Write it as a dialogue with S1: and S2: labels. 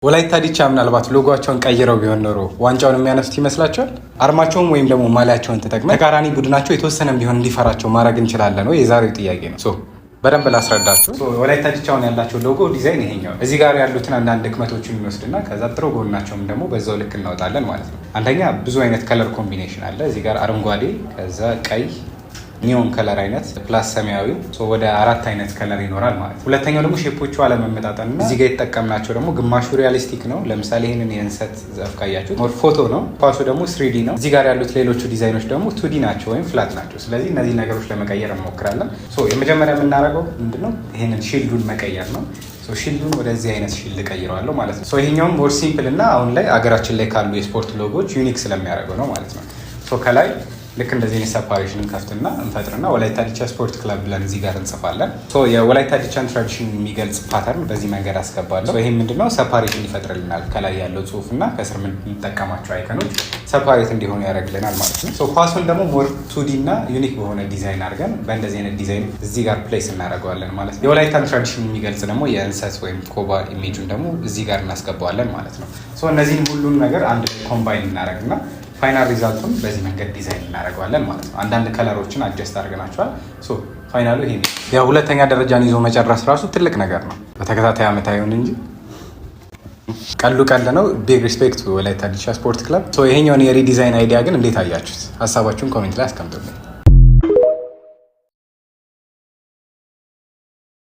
S1: ወላይታ ዲቻ ምናልባት ሎጎአቸውን ቀይረው ቢሆን ኖሮ ዋንጫውን የሚያነሱት ይመስላችኋል? አርማቸውን ወይም ደግሞ ማሊያቸውን ተጠቅመን ተቃራኒ ቡድናቸው የተወሰነም ቢሆን እንዲፈራቸው ማድረግ እንችላለን ወይ? የዛሬው ጥያቄ ነው። በደንብ ላስረዳችሁ። ወላይታ ዲቻውን ያላቸው ሎጎ ዲዛይን ይሄኛው። እዚህ ጋር ያሉትን አንዳንድ ድክመቶችን እንወስድና ከዛ ጥሩ ጎናቸውም ደግሞ በዛው ልክ እናወጣለን ማለት ነው። አንደኛ ብዙ አይነት ከለር ኮምቢኔሽን አለ። እዚህ ጋር አረንጓዴ፣ ከዛ ቀይ ኒዮን ከለር አይነት ፕላስ ሰማያዊ ወደ 4 አይነት ከለር ይኖራል ማለት ነው። ሁለተኛው ደግሞ ሼፖቹ አለመመጣጠን እና እዚህ ጋር የተጠቀምናቸው ደግሞ ግማሹ ሪያሊስቲክ ነው። ለምሳሌ ይህንን የእንሰት ዛፍ ካያችሁት ሞር ፎቶ ነው። ኳሱ ደግሞ 3D ነው። እዚህ ጋር ያሉት ሌሎቹ ዲዛይኖች ደግሞ 2D ናቸው ወይም ፍላት ናቸው። ስለዚህ እነዚህ ነገሮች ለመቀየር እንሞክራለን። የመጀመሪያ የምናደርገው ምንድነው? ይህንን ሺልዱን መቀየር ነው። ሺልዱን ወደዚህ አይነት ሺልድ ቀይረዋለሁ ማለት ነው። ይሄኛውም ሞር ሲምፕል እና አሁን ላይ አገራችን ላይ ካሉ የስፖርት ሎጎዎች ዩኒክ ስለሚያደርገው ነው ማለት ነው። ከላይ ልክ እንደዚህ አይነት ሰፓሬሽንን ከፍትና እንፈጥርና ወላይታ ዲቻ ስፖርት ክለብ ብለን እዚህ ጋር እንጽፋለን። የወላይታ ዲቻን ትራዲሽን የሚገልጽ ፓተርን በዚህ መንገድ አስገባለሁ። ይሄ ምንድነው? ሰፓሬሽን ይፈጥርልናል። ከላይ ያለው ጽሁፍና ከስር የምንጠቀማቸው አይከኖች ሰፓሬት እንዲሆኑ ያደርግልናል ማለት ነው። ኳሱን ደግሞ ሞር 2D እና ዩኒክ በሆነ ዲዛይን አድርገን በእንደዚህ አይነት ዲዛይን እዚህ ጋር ፕሌስ እናደርገዋለን ማለት ነው። የወላይታን ትራዲሽን የሚገልጽ ደግሞ የእንሰት ወይም ኮባ ኢሜጁን ደግሞ እዚህ ጋር እናስገባዋለን ማለት ነው። እነዚህን ሁሉን ነገር አንድ ኮምባይን እናደርግና ፋይናል ሪዛልቱን በዚህ መንገድ ዲዛይን እናደርገዋለን ማለት ነው። አንዳንድ ከለሮችን አጀስት አድርገናቸዋል። ፋይናሉ ይሄ ነው። ሁለተኛ ደረጃን ይዞ መጨረስ ራሱ ትልቅ ነገር ነው። በተከታታይ ዓመት አይሆን እንጂ ቀልድ ነው። ቢግ ሪስፔክት ወላይታ ዲቻ ስፖርት ክለብ። ይሄኛውን የሪዲዛይን አይዲያ ግን እንዴት አያችሁት? ሀሳባችሁን ኮሜንት ላይ አስቀምጡልኝ።